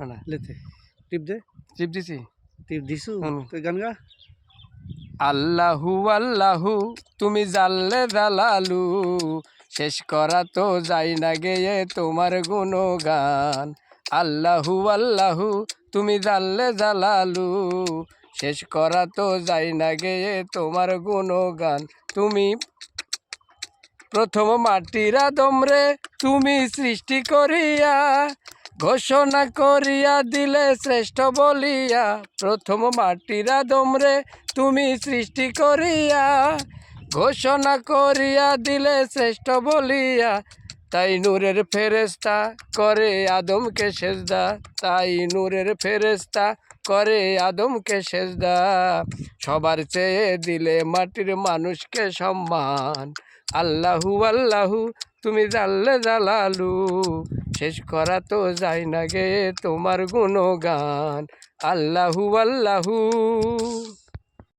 না লেতে টিপ দে চিপ দিছি টিপ দিছু হুম। তুই গান গা আল্লাহু আল্লাহু তুমি জানলে জালালু শেষ করা তো যাই না গেয়ে তোমার গুণগান আল্লাহু আল্লাহু তুমি জানলে জালালু শেষ করা তো যাই না গেয়ে তোমার গুণগান তুমি প্রথম মাটির আদমরে তুমি সৃষ্টি করিয়া ঘোষণা করিয়া দিলে শ্রেষ্ঠ বলিয়া প্রথম মাটির আদমরে তুমি সৃষ্টি করিয়া ঘোষণা করিয়া দিলে শ্রেষ্ঠ বলিয়া তাই নূরের ফেরেশতা করে আদমকে সেজদা তাই নূরের ফেরেশতা করে আদমকে সেজদা সবার চেয়ে দিলে মাটির মানুষকে সম্মান আল্লাহু আল্লাহু তুমি জানলে জালালু শেষ করা তো যায় না গে তোমার গুণগান আল্লাহু আল্লাহু।